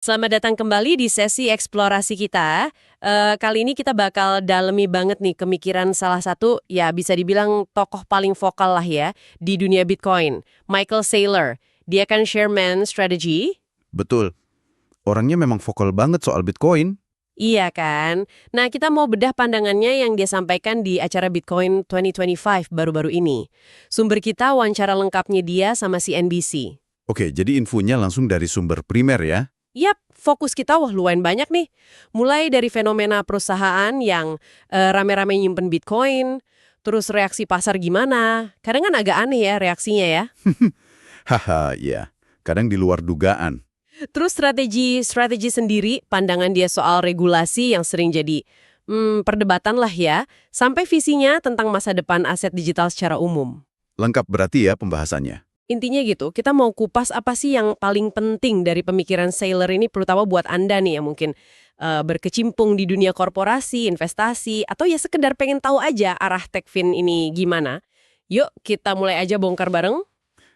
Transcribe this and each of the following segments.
Selamat datang kembali di sesi eksplorasi kita. Kali ini kita bakal dalemi banget nih pemikiran salah satu, ya bisa dibilang tokoh paling vokal lah ya, di dunia Bitcoin, Michael Saylor. Dia kan chairman strategy. Betul. Orangnya memang vokal banget soal Bitcoin. Iya kan? Nah, kita mau bedah pandangannya yang dia sampaikan di acara Bitcoin 2025 baru-baru ini. Sumber kita wawancara lengkapnya dia sama CNBC. Oke, jadi infonya langsung dari sumber primer ya. Yap, fokus kita lumayan banyak nih. Mulai dari fenomena perusahaan yang rame-rame nyimpen Bitcoin, terus reaksi pasar gimana. Kadang kan agak aneh ya reaksinya ya. Haha, ya. Kadang di luar dugaan. Terus strategi sendiri, pandangan dia soal regulasi yang sering jadi perdebatan lah ya, sampai visinya tentang masa depan aset digital secara umum. Lengkap berarti ya pembahasannya. Intinya gitu, kita mau kupas apa sih yang paling penting dari pemikiran Saylor ini, terutama buat Anda nih yang mungkin berkecimpung di dunia korporasi, investasi, atau ya sekedar pengen tahu aja arah Techfin ini gimana. Yuk, kita mulai aja bongkar bareng.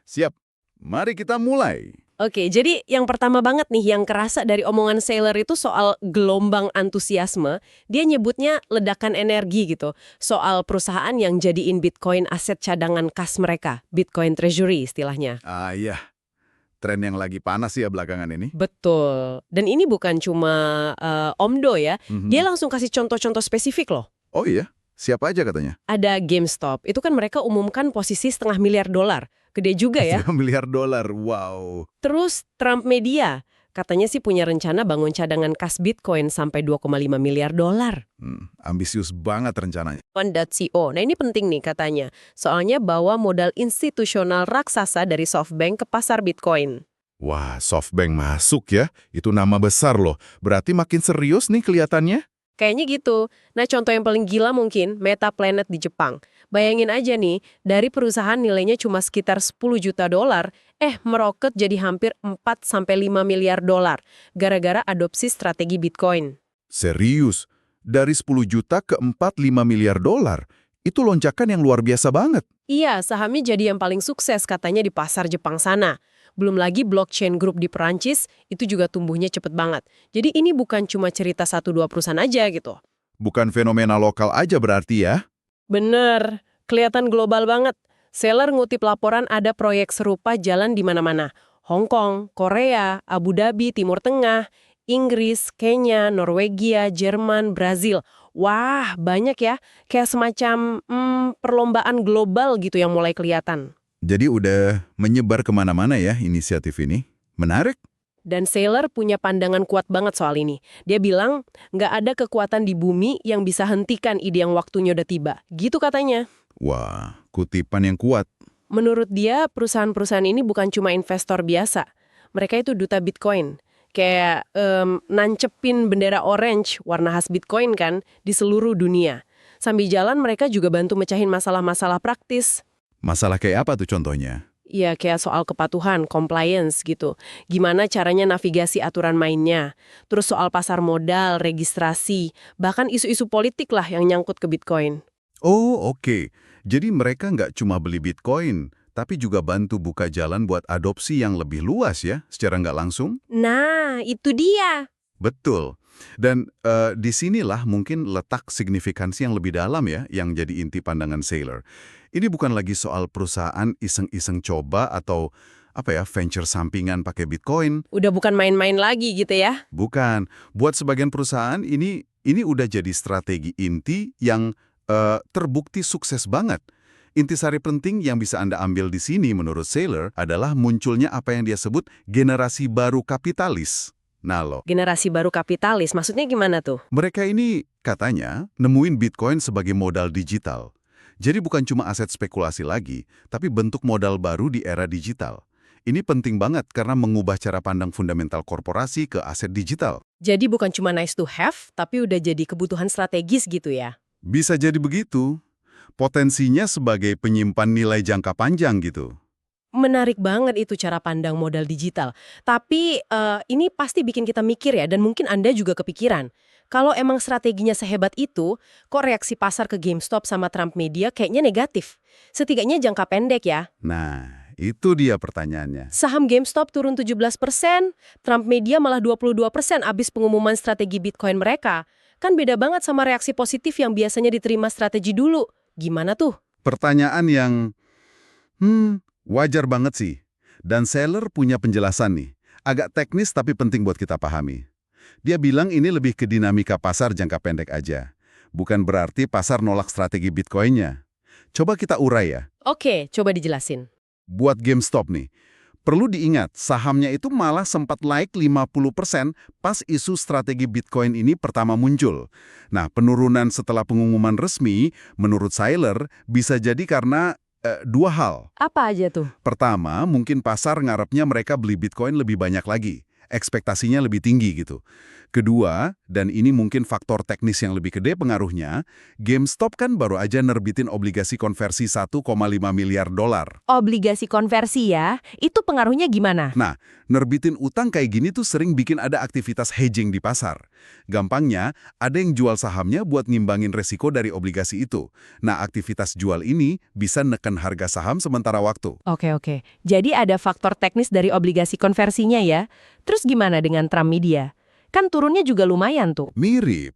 Siap. Mari kita mulai. Oke, jadi yang pertama banget nih yang kerasa dari omongan Saylor itu soal gelombang antusiasme, dia nyebutnya ledakan energi gitu, soal perusahaan yang jadiin Bitcoin aset cadangan kas mereka, Bitcoin Treasury istilahnya. Ah iya, tren yang lagi panas ya belakangan ini. Betul. Dan ini bukan cuma Omdo ya, dia Mhm. langsung kasih contoh-contoh spesifik loh. Oh iya, siapa aja katanya? Ada GameStop, itu kan mereka umumkan posisi $500 miliar. Gede juga ya. 3 miliar dolar, wow. Terus Trump Media, katanya sih punya rencana bangun cadangan kas Bitcoin sampai $2,5 miliar. Ambisius banget rencananya. One.co. Nah ini penting nih katanya, soalnya bawa modal institusional raksasa dari SoftBank ke pasar Bitcoin. Wah, SoftBank masuk ya. Itu nama besar loh. Berarti makin serius nih kelihatannya. Kayaknya gitu. Nah, contoh yang paling gila mungkin Meta Planet di Jepang. Bayangin aja nih, dari perusahaan nilainya cuma sekitar $10 juta, meroket jadi hampir 4-5 miliar dolar gara-gara adopsi strategi Bitcoin. Serius, dari 10 juta ke 4-5 miliar dolar. Itu lonjakan yang luar biasa banget. Iya, sahamnya jadi yang paling sukses katanya di pasar Jepang sana. Belum lagi blockchain group di Perancis, itu juga tumbuhnya cepet banget. Jadi ini bukan cuma cerita 1-2 perusahaan aja gitu. Bukan fenomena lokal aja berarti ya? Bener, kelihatan global banget. Seller ngutip laporan ada proyek serupa jalan di mana-mana. Hong Kong, Korea, Abu Dhabi, Timur Tengah, Inggris, Kenya, Norwegia, Jerman, Brazil. Wah, banyak ya. Kayak semacam perlombaan global gitu yang mulai kelihatan. Jadi udah menyebar kemana-mana ya inisiatif ini. Menarik. Dan Saylor punya pandangan kuat banget soal ini. Dia bilang, nggak ada kekuatan di bumi yang bisa hentikan ide yang waktunya udah tiba. Gitu katanya. Wah, kutipan yang kuat. Menurut dia, perusahaan-perusahaan ini bukan cuma investor biasa. Mereka itu duta Bitcoin. Kayak nancepin bendera orange, warna khas Bitcoin kan, di seluruh dunia. Sambil jalan mereka juga bantu mecahin masalah-masalah praktis. Masalah kayak apa tuh contohnya? Ya, kayak soal kepatuhan, compliance gitu. Gimana caranya navigasi aturan mainnya. Terus soal pasar modal, registrasi, bahkan isu-isu politik lah yang nyangkut ke Bitcoin. Oh, oke. Jadi mereka nggak cuma beli Bitcoin, tapi juga bantu buka jalan buat adopsi yang lebih luas ya, secara nggak langsung? Nah, itu dia. Betul. Dan disinilah mungkin letak signifikansi yang lebih dalam ya, yang jadi inti pandangan Saylor. Ini bukan lagi soal perusahaan iseng-iseng coba atau venture sampingan pakai Bitcoin. Udah bukan main-main lagi gitu ya. Bukan. Buat sebagian perusahaan ini udah jadi strategi inti yang terbukti sukses banget. Intisari penting yang bisa Anda ambil di sini menurut Saylor adalah munculnya apa yang dia sebut generasi baru kapitalis. Nah loh, Generasi baru kapitalis, maksudnya gimana tuh? mereka ini katanya nemuin Bitcoin sebagai modal digital. Jadi bukan cuma aset spekulasi lagi, tapi bentuk modal baru di era digital. Ini penting banget karena mengubah cara pandang fundamental korporasi ke aset digital. Jadi bukan cuma nice to have, tapi udah jadi kebutuhan strategis gitu ya. Bisa jadi begitu. Potensinya sebagai penyimpan nilai jangka panjang gitu. Menarik banget itu cara pandang modal digital. Tapi ini pasti bikin kita mikir ya, dan mungkin Anda juga kepikiran. Kalau emang strateginya sehebat itu, kok reaksi pasar ke GameStop sama Trump Media kayaknya negatif? Setidaknya jangka pendek ya. Nah, itu dia pertanyaannya. Saham GameStop turun 17%, Trump Media malah 22% abis pengumuman strategi Bitcoin mereka. Kan beda banget sama reaksi positif yang biasanya diterima strategi dulu. Gimana tuh? Pertanyaan yang, wajar banget sih. Dan Saylor punya penjelasan nih. Agak teknis tapi penting buat kita pahami. Dia bilang ini lebih ke dinamika pasar jangka pendek aja. Bukan berarti pasar nolak strategi Bitcoin-nya. Coba kita urai ya. Oke, coba dijelasin. Buat GameStop nih, perlu diingat sahamnya itu malah sempat naik 50% pas isu strategi Bitcoin ini pertama muncul. Nah, penurunan setelah pengumuman resmi, menurut Saylor, bisa jadi karena dua hal. Apa aja tuh? Pertama, mungkin pasar ngarepnya mereka beli Bitcoin lebih banyak lagi. Ekspektasinya lebih tinggi gitu. Kedua, dan ini mungkin faktor teknis yang lebih gede pengaruhnya, GameStop kan baru aja nerbitin obligasi konversi 1,5 miliar dolar. Obligasi konversi ya, itu pengaruhnya gimana? Nah, nerbitin utang kayak gini tuh sering bikin ada aktivitas hedging di pasar. Gampangnya, ada yang jual sahamnya buat ngimbangin resiko dari obligasi itu. Nah, aktivitas jual ini bisa neken harga saham sementara waktu. Oke. Jadi ada faktor teknis dari obligasi konversinya ya. Terus gimana dengan Trump Media? Kan turunnya juga lumayan tuh. Mirip.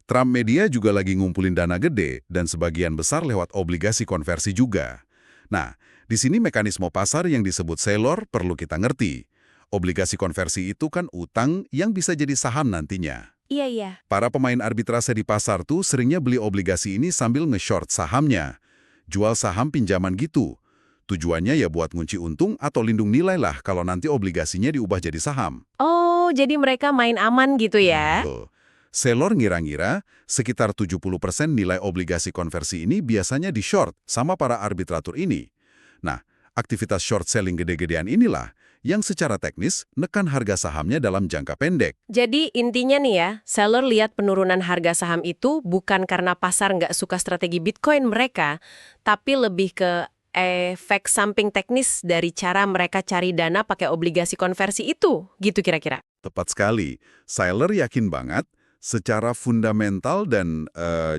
Trump Media juga lagi ngumpulin dana gede dan sebagian besar lewat obligasi konversi juga. Nah, di sini mekanisme pasar yang disebut Saylor perlu kita ngerti. Obligasi konversi itu kan utang yang bisa jadi saham nantinya. Iya. Para pemain arbitrase di pasar tuh seringnya beli obligasi ini sambil nge-short sahamnya. Jual saham pinjaman gitu. Tujuannya ya buat ngunci untung atau lindung nilai lah kalau nanti obligasinya diubah jadi saham. Oh, jadi mereka main aman gitu ya? Betul. Saylor ngira-ngira sekitar 70% nilai obligasi konversi ini biasanya di-short sama para arbitrator ini. Nah, aktivitas short selling gede-gedean inilah yang secara teknis nekan harga sahamnya dalam jangka pendek. Jadi intinya nih ya, seller lihat penurunan harga saham itu bukan karena pasar nggak suka strategi Bitcoin mereka, tapi lebih ke efek samping teknis dari cara mereka cari dana pakai obligasi konversi itu, gitu kira-kira. Tepat sekali. Saylor yakin banget secara fundamental dan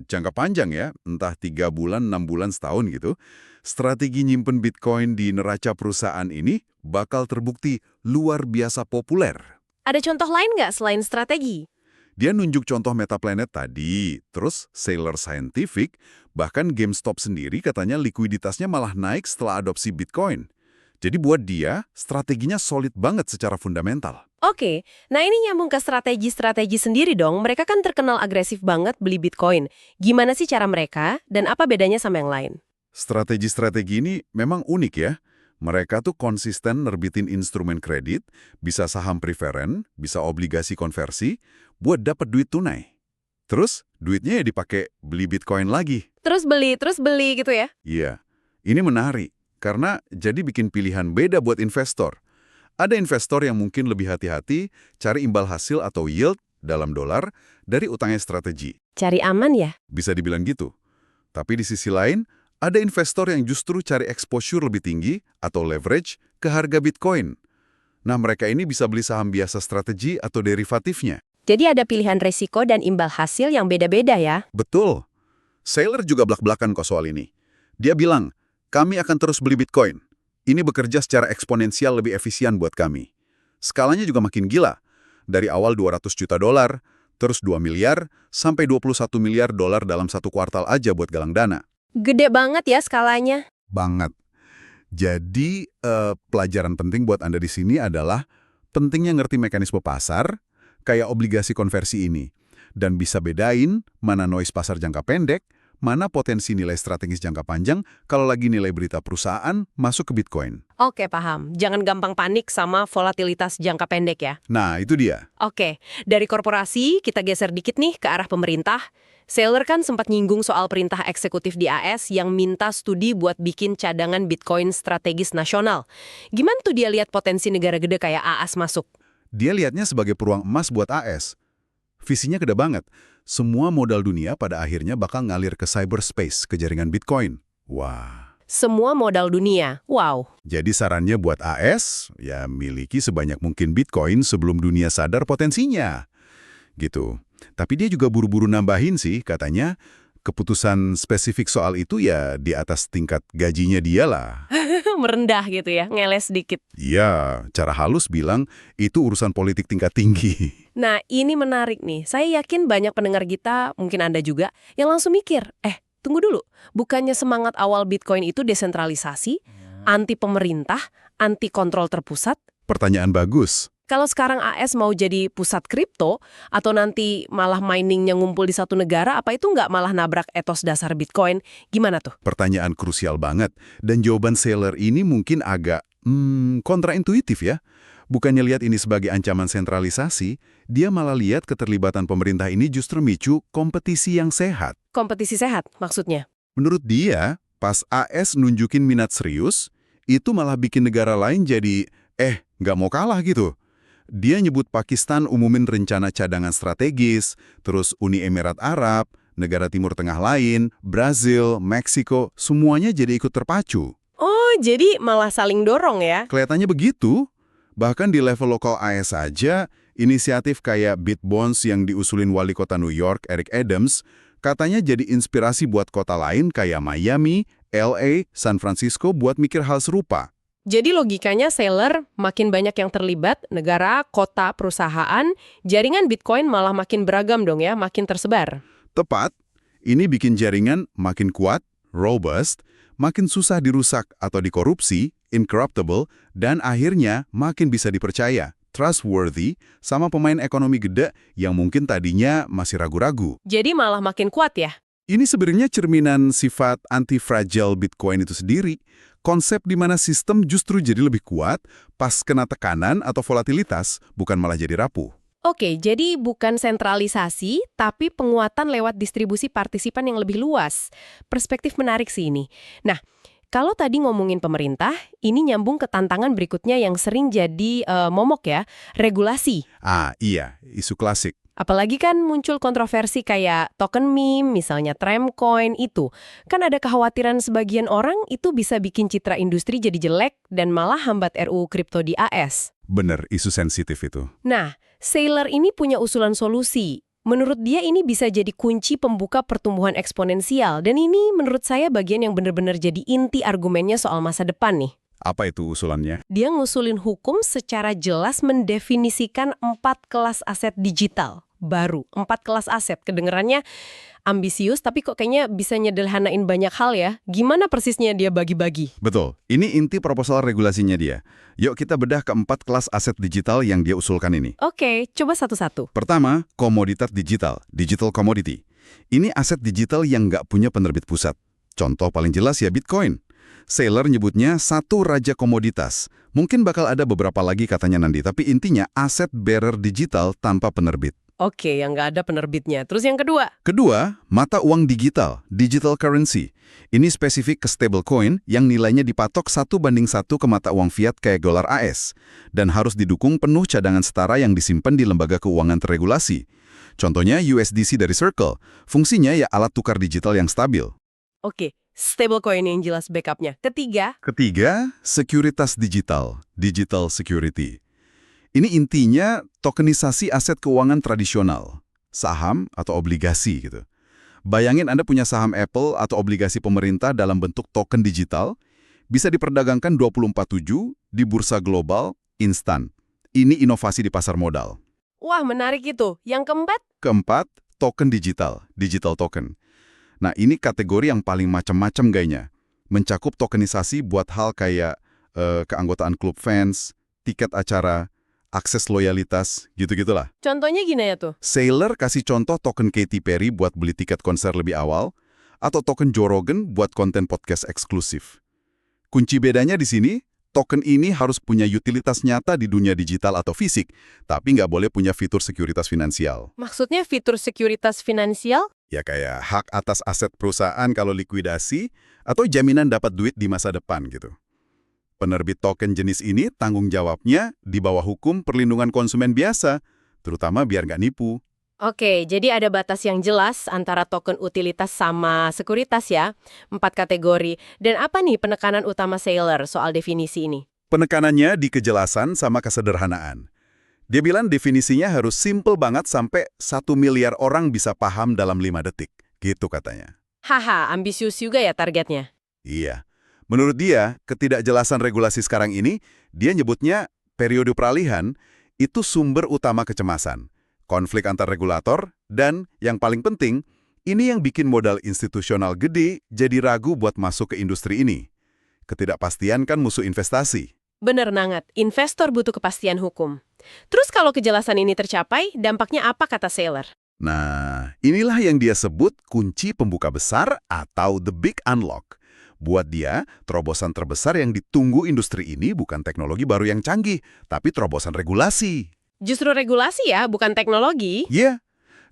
jangka panjang ya, entah 3 bulan, 6 bulan, setahun gitu, strategi nyimpen Bitcoin di neraca perusahaan ini bakal terbukti luar biasa populer. Ada contoh lain nggak selain strategi? Dia nunjuk contoh Metaplanet tadi, terus Saylor Scientific, bahkan GameStop sendiri katanya likuiditasnya malah naik setelah adopsi Bitcoin. Jadi buat dia, strateginya solid banget secara fundamental. Oke, nah ini nyambung ke strategi-strategi sendiri dong. Mereka kan terkenal agresif banget beli Bitcoin. Gimana sih cara mereka, dan apa bedanya sama yang lain? Strategi-strategi ini memang unik ya. Mereka tuh konsisten nerbitin instrumen kredit, bisa saham preferen, bisa obligasi konversi, buat dapat duit tunai. Terus, duitnya ya dipakai beli Bitcoin lagi. Terus beli gitu ya? Iya, ini menarik, karena jadi bikin pilihan beda buat investor. Ada investor yang mungkin lebih hati-hati, cari imbal hasil atau yield dalam dolar dari utangnya strategi. Cari aman ya? Bisa dibilang gitu. Tapi di sisi lain, ada investor yang justru cari exposure lebih tinggi atau leverage ke harga Bitcoin. Nah, mereka ini bisa beli saham biasa strategi atau derivatifnya. Jadi ada pilihan resiko dan imbal hasil yang beda-beda ya? Betul. Saylor juga belak-belakan kok soal ini. Dia bilang, kami akan terus beli Bitcoin. Ini bekerja secara eksponensial lebih efisien buat kami. Skalanya juga makin gila. Dari awal 200 juta dolar, terus 2 miliar, sampai 21 miliar dolar dalam satu kuartal aja buat galang dana. Gede banget ya skalanya. Banget. Jadi, pelajaran penting buat Anda di sini adalah pentingnya ngerti mekanisme pasar, kayak obligasi konversi ini, dan bisa bedain mana noise pasar jangka pendek, mana potensi nilai strategis jangka panjang kalau lagi nilai berita perusahaan masuk ke Bitcoin. Oke, paham. Jangan gampang panik sama volatilitas jangka pendek ya. Nah, itu dia. Oke, dari korporasi kita geser dikit nih ke arah pemerintah. Saylor kan sempat nyinggung soal perintah eksekutif di AS yang minta studi buat bikin cadangan Bitcoin strategis nasional. Gimana tuh dia lihat potensi negara gede kayak AS masuk? Dia lihatnya sebagai peluang emas buat AS. Visinya gede banget. Semua modal dunia pada akhirnya bakal ngalir ke cyberspace, ke jaringan Bitcoin. Wah. Semua modal dunia. Wow. Jadi sarannya buat AS, ya miliki sebanyak mungkin Bitcoin sebelum dunia sadar potensinya. Gitu. Tapi dia juga buru-buru nambahin sih, katanya, keputusan spesifik soal itu ya di atas tingkat gajinya dia lah. Merendah gitu ya, ngeles dikit. Ya, cara halus bilang itu urusan politik tingkat tinggi. Nah, ini menarik nih. Saya yakin banyak pendengar kita, mungkin Anda juga, yang langsung mikir, tunggu dulu. Bukannya semangat awal Bitcoin itu desentralisasi, anti pemerintah, anti kontrol terpusat? Pertanyaan bagus. Kalau sekarang AS mau jadi pusat kripto, atau nanti malah miningnya ngumpul di satu negara, apa itu nggak malah nabrak etos dasar Bitcoin? Gimana tuh? Pertanyaan krusial banget. Dan jawaban Saylor ini mungkin agak kontraintuitif ya. Bukannya lihat ini sebagai ancaman sentralisasi, dia malah lihat keterlibatan pemerintah ini justru micu kompetisi yang sehat. Kompetisi sehat, maksudnya? Menurut dia, pas AS nunjukin minat serius, itu malah bikin negara lain jadi, nggak mau kalah gitu. Dia nyebut Pakistan umumin rencana cadangan strategis, terus Uni Emirat Arab, negara Timur Tengah lain, Brazil, Meksiko, semuanya jadi ikut terpacu. Oh, jadi malah saling dorong ya? Kelihatannya begitu. Bahkan di level lokal AS saja, inisiatif kayak BitBonds yang diusulin wali kota New York, Eric Adams, katanya jadi inspirasi buat kota lain kayak Miami, LA, San Francisco buat mikir hal serupa. Jadi logikanya Saylor makin banyak yang terlibat, negara, kota, perusahaan, jaringan Bitcoin malah makin beragam dong ya, makin tersebar. Tepat, ini bikin jaringan makin kuat, robust, makin susah dirusak atau dikorupsi, incorruptible, dan akhirnya makin bisa dipercaya, trustworthy, sama pemain ekonomi gede yang mungkin tadinya masih ragu-ragu. Jadi malah makin kuat ya? Ini sebenarnya cerminan sifat anti-fragile Bitcoin itu sendiri. Konsep di mana sistem justru jadi lebih kuat pas kena tekanan atau volatilitas, bukan malah jadi rapuh. Oke, jadi bukan sentralisasi, tapi penguatan lewat distribusi partisipan yang lebih luas. Perspektif menarik sih ini. Nah, kalau tadi ngomongin pemerintah, ini nyambung ke tantangan berikutnya yang sering jadi momok ya, regulasi. Iya, isu klasik. Apalagi kan muncul kontroversi kayak token meme, misalnya Tramcoin itu. Kan ada kekhawatiran sebagian orang itu bisa bikin citra industri jadi jelek dan malah hambat RUU kripto di AS. Bener, isu sensitif itu. Nah, Saylor ini punya usulan solusi. Menurut dia ini bisa jadi kunci pembuka pertumbuhan eksponensial. Dan ini menurut saya bagian yang benar-benar jadi inti argumennya soal masa depan nih. Apa itu usulannya? Dia ngusulin hukum secara jelas mendefinisikan 4 kelas aset digital baru. 4 kelas aset, kedengerannya ambisius tapi kok kayaknya bisa nyederhanain banyak hal ya. Gimana persisnya dia bagi-bagi? Betul, ini inti proposal regulasinya dia. Yuk kita bedah ke 4 kelas aset digital yang dia usulkan ini. Oke, coba satu-satu. Pertama, komoditas digital, digital commodity. Ini aset digital yang nggak punya penerbit pusat. Contoh paling jelas ya Bitcoin. Saylor nyebutnya satu raja komoditas. Mungkin bakal ada beberapa lagi katanya nanti, tapi intinya aset bearer digital tanpa penerbit. Oke, yang nggak ada penerbitnya. Terus yang kedua? Kedua, mata uang digital, digital currency. Ini spesifik ke stablecoin yang nilainya dipatok 1:1 ke mata uang fiat kayak dolar AS. Dan harus didukung penuh cadangan setara yang disimpan di lembaga keuangan terregulasi. Contohnya USDC dari Circle. Fungsinya ya alat tukar digital yang stabil. Oke, stablecoin yang jelas backupnya. Ketiga? Ketiga, sekuritas digital, digital security. Ini intinya tokenisasi aset keuangan tradisional, saham atau obligasi gitu. Bayangin Anda punya saham Apple atau obligasi pemerintah dalam bentuk token digital, bisa diperdagangkan 24/7 di bursa global, instan. Ini inovasi di pasar modal. Wah, menarik itu. Yang keempat? Keempat, token digital, digital token. Nah, ini kategori yang paling macam-macam gayanya. Mencakup tokenisasi buat hal kayak keanggotaan klub fans, tiket acara, akses loyalitas, gitu-gitulah. Contohnya gini ya tuh. Saylor kasih contoh token Katy Perry buat beli tiket konser lebih awal, atau token Joe Rogan buat konten podcast eksklusif. Kunci bedanya di sini, token ini harus punya utilitas nyata di dunia digital atau fisik, tapi nggak boleh punya fitur sekuritas finansial. Maksudnya fitur sekuritas finansial? Ya kayak hak atas aset perusahaan kalau likuidasi, atau jaminan dapat duit di masa depan gitu. Penerbit token jenis ini tanggung jawabnya di bawah hukum perlindungan konsumen biasa, terutama biar nggak nipu. Oke, jadi ada batas yang jelas antara token utilitas sama sekuritas ya, 4 kategori. Dan apa nih penekanan utama Saylor soal definisi ini? Penekanannya di kejelasan sama kesederhanaan. Dia bilang definisinya harus simple banget sampai 1 miliar orang bisa paham dalam 5 detik. gitu katanya. Haha, ambisius juga ya targetnya. Iya. Menurut dia, ketidakjelasan regulasi sekarang ini, dia nyebutnya periode peralihan, itu sumber utama kecemasan. Konflik antar regulator, dan yang paling penting, ini yang bikin modal institusional gede jadi ragu buat masuk ke industri ini. Ketidakpastian kan musuh investasi. Bener banget, investor butuh kepastian hukum. Terus kalau kejelasan ini tercapai, dampaknya apa kata Saylor? Nah, inilah yang dia sebut kunci pembuka besar atau the big unlock. Buat dia, terobosan terbesar yang ditunggu industri ini bukan teknologi baru yang canggih, tapi terobosan regulasi. Justru regulasi ya, bukan teknologi. Iya,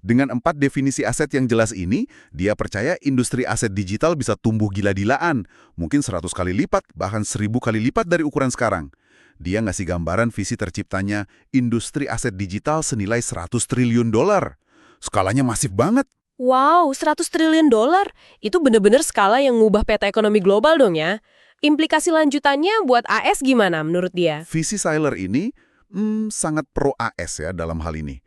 dengan 4 definisi aset yang jelas ini, dia percaya industri aset digital bisa tumbuh gila-gilaan, mungkin 100 kali lipat, bahkan 1000 kali lipat dari ukuran sekarang. Dia ngasih gambaran visi terciptanya industri aset digital senilai 100 triliun dolar. Skalanya masif banget. Wow, 100 triliun dolar. Itu bener-bener skala yang ngubah peta ekonomi global dong ya. Implikasi lanjutannya buat AS gimana menurut dia? Visi Saylor ini sangat pro AS ya dalam hal ini.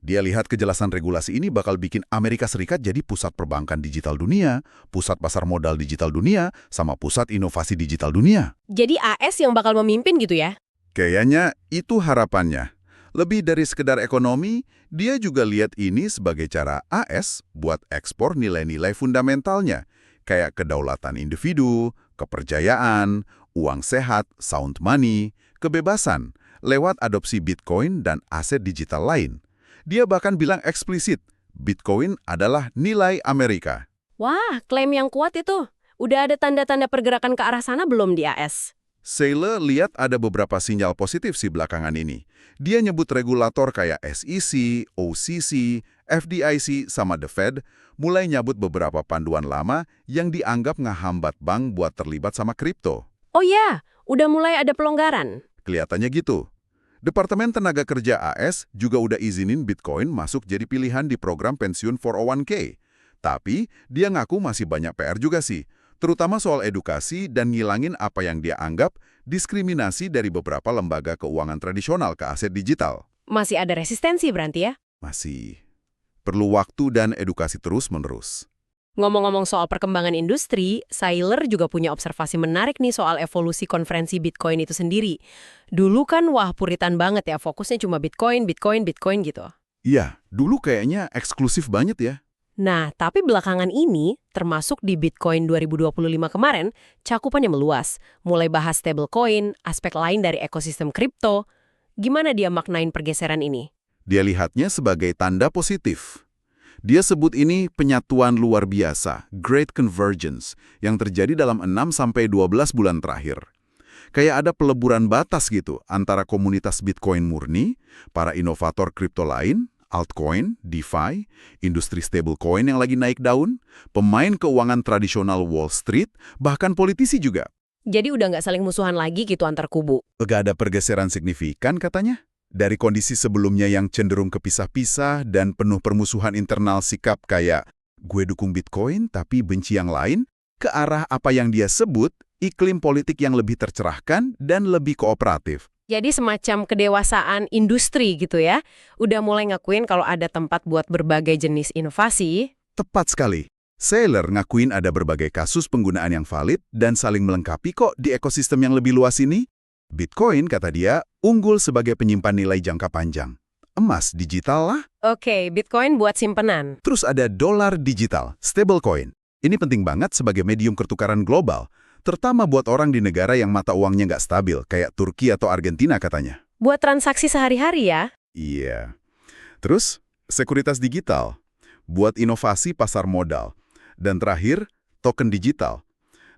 Dia lihat kejelasan regulasi ini bakal bikin Amerika Serikat jadi pusat perbankan digital dunia, pusat pasar modal digital dunia, sama pusat inovasi digital dunia. Jadi AS yang bakal memimpin gitu ya? Kayaknya itu harapannya. Lebih dari sekedar ekonomi, dia juga lihat ini sebagai cara AS buat ekspor nilai-nilai fundamentalnya, kayak kedaulatan individu, kepercayaan, uang sehat, sound money, kebebasan, lewat adopsi Bitcoin dan aset digital lain. Dia bahkan bilang eksplisit, Bitcoin adalah nilai Amerika. Wah, klaim yang kuat itu. Udah ada tanda-tanda pergerakan ke arah sana belum di AS? Saylor lihat ada beberapa sinyal positif sih belakangan ini. Dia nyebut regulator kayak SEC, OCC, FDIC, sama The Fed mulai nyabut beberapa panduan lama yang dianggap ngehambat bank buat terlibat sama kripto. Oh ya, udah mulai ada pelonggaran. Kelihatannya gitu. Departemen Tenaga Kerja AS juga udah izinin Bitcoin masuk jadi pilihan di program pensiun 401k. Tapi dia ngaku masih banyak PR juga sih, terutama soal edukasi dan ngilangin apa yang dia anggap diskriminasi dari beberapa lembaga keuangan tradisional ke aset digital. Masih ada resistensi berarti ya? Masih. Perlu waktu dan edukasi terus-menerus. Ngomong-ngomong soal perkembangan industri, Saylor juga punya observasi menarik nih soal evolusi konferensi Bitcoin itu sendiri. Dulu kan wah puritan banget ya, fokusnya cuma Bitcoin, Bitcoin, Bitcoin gitu. Iya, dulu kayaknya eksklusif banget ya. Nah, tapi belakangan ini, termasuk di Bitcoin 2025 kemarin, cakupannya meluas. Mulai bahas stablecoin, aspek lain dari ekosistem kripto. Gimana dia maknain pergeseran ini? Dia lihatnya sebagai tanda positif. Dia sebut ini penyatuan luar biasa, Great Convergence, yang terjadi dalam 6-12 bulan terakhir. Kayak ada peleburan batas gitu antara komunitas Bitcoin murni, para inovator kripto lain, altcoin, DeFi, industri stablecoin yang lagi naik daun, pemain keuangan tradisional Wall Street, bahkan politisi juga. Jadi udah nggak saling musuhan lagi gitu antar kubu. Gak ada pergeseran signifikan katanya. Dari kondisi sebelumnya yang cenderung kepisah-pisah dan penuh permusuhan internal sikap kayak gue dukung Bitcoin tapi benci yang lain, ke arah apa yang dia sebut iklim politik yang lebih tercerahkan dan lebih kooperatif. Jadi semacam kedewasaan industri gitu ya. Udah mulai ngakuin kalau ada tempat buat berbagai jenis inovasi. Tepat sekali. Saylor ngakuin ada berbagai kasus penggunaan yang valid dan saling melengkapi kok di ekosistem yang lebih luas ini. Bitcoin, kata dia, unggul sebagai penyimpan nilai jangka panjang. Emas digital lah. Oke, Bitcoin buat simpenan. Terus ada dolar digital, stablecoin. Ini penting banget sebagai medium pertukaran global, terutama buat orang di negara yang mata uangnya nggak stabil, kayak Turki atau Argentina katanya. Buat transaksi sehari-hari ya? Iya. Terus, sekuritas digital, buat inovasi pasar modal. Dan terakhir, token digital.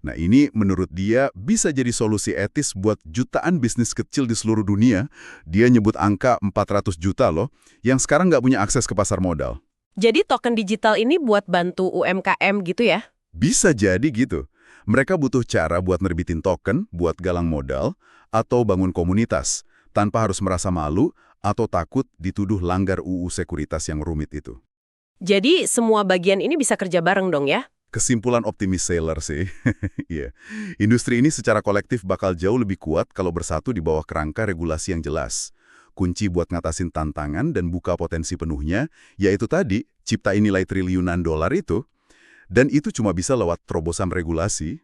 Nah ini menurut dia bisa jadi solusi etis buat jutaan bisnis kecil di seluruh dunia. Dia nyebut angka 400 juta loh, yang sekarang nggak punya akses ke pasar modal. Jadi token digital ini buat bantu UMKM gitu ya? Bisa jadi gitu. Mereka butuh cara buat nerbitin token, buat galang modal, atau bangun komunitas, tanpa harus merasa malu atau takut dituduh langgar UU sekuritas yang rumit itu. Jadi semua bagian ini bisa kerja bareng dong ya? Kesimpulan optimis Saylor sih. Iya. Industri ini secara kolektif bakal jauh lebih kuat kalau bersatu di bawah kerangka regulasi yang jelas. Kunci buat ngatasin tantangan dan buka potensi penuhnya, yaitu tadi, ciptain nilai triliunan dolar itu, Dan itu cuma bisa lewat terobosan regulasi.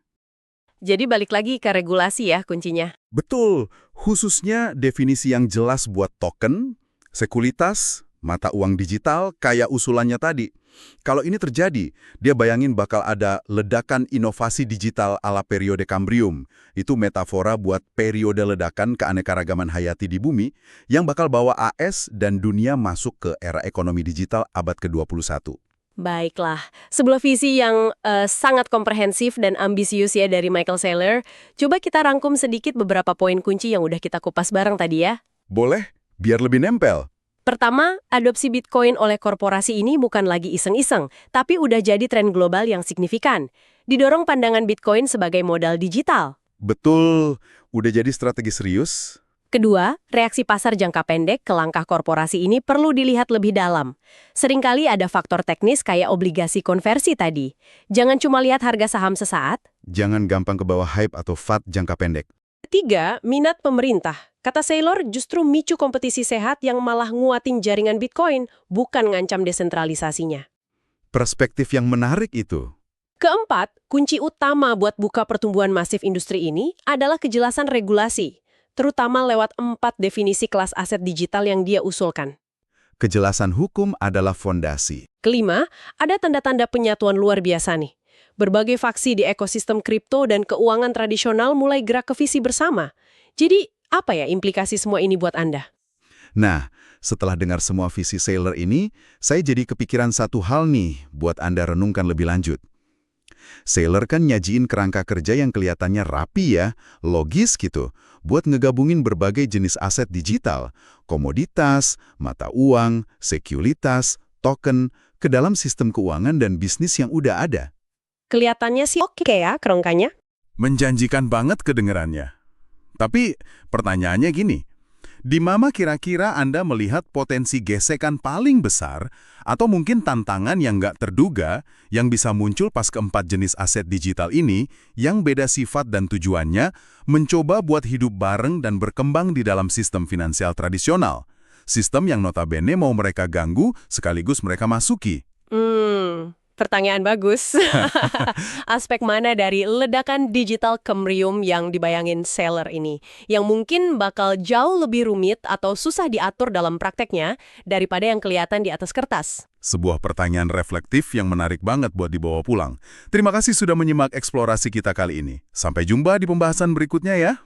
Jadi balik lagi ke regulasi ya kuncinya. Betul, khususnya definisi yang jelas buat token, sekuritas, mata uang digital, kayak usulannya tadi. Kalau ini terjadi, dia bayangin bakal ada ledakan inovasi digital ala periode Kambrium. Itu metafora buat periode ledakan keanekaragaman hayati di bumi yang bakal bawa AS dan dunia masuk ke era ekonomi digital abad ke-21. Baiklah, sebuah visi yang sangat komprehensif dan ambisius ya dari Michael Saylor. Coba kita rangkum sedikit beberapa poin kunci yang udah kita kupas bareng tadi ya. Boleh? Biar lebih nempel. Pertama, adopsi Bitcoin oleh korporasi ini bukan lagi iseng-iseng, tapi udah jadi tren global yang signifikan. Didorong pandangan Bitcoin sebagai modal digital. Betul, udah jadi strategi serius. Kedua, reaksi pasar jangka pendek ke langkah korporasi ini perlu dilihat lebih dalam. Seringkali ada faktor teknis kayak obligasi konversi tadi. Jangan cuma lihat harga saham sesaat. Jangan gampang ke bawah hype atau fad jangka pendek. Ketiga, minat pemerintah. Kata Saylor justru micu kompetisi sehat yang malah nguatin jaringan Bitcoin, bukan ngancam desentralisasinya. Perspektif yang menarik itu. Keempat, kunci utama buat buka pertumbuhan masif industri ini adalah kejelasan regulasi, terutama lewat 4 definisi kelas aset digital yang dia usulkan. Kejelasan hukum adalah fondasi. Kelima, ada tanda-tanda penyatuan luar biasa nih. Berbagai faksi di ekosistem kripto dan keuangan tradisional mulai gerak ke visi bersama. Jadi, apa ya implikasi semua ini buat Anda? Nah, setelah dengar semua visi Saylor ini, saya jadi kepikiran satu hal nih buat Anda renungkan lebih lanjut. Saylor kan nyajiin kerangka kerja yang kelihatannya rapi ya, logis gitu, buat ngegabungin berbagai jenis aset digital, komoditas, mata uang, sekuritas, token, ke dalam sistem keuangan dan bisnis yang udah ada. Kelihatannya sih oke ya kerangkanya. Menjanjikan banget kedengerannya. Tapi pertanyaannya gini, di mana kira-kira Anda melihat potensi gesekan paling besar atau mungkin tantangan yang nggak terduga yang bisa muncul pas keempat jenis aset digital ini yang beda sifat dan tujuannya mencoba buat hidup bareng dan berkembang di dalam sistem finansial tradisional. Sistem yang notabene mau mereka ganggu sekaligus mereka masuki. Pertanyaan bagus. Aspek mana dari ledakan digital Kambrium yang dibayangin Saylor ini? Yang mungkin bakal jauh lebih rumit atau susah diatur dalam prakteknya daripada yang kelihatan di atas kertas. Sebuah pertanyaan reflektif yang menarik banget buat dibawa pulang. Terima kasih sudah menyimak eksplorasi kita kali ini. Sampai jumpa di pembahasan berikutnya ya.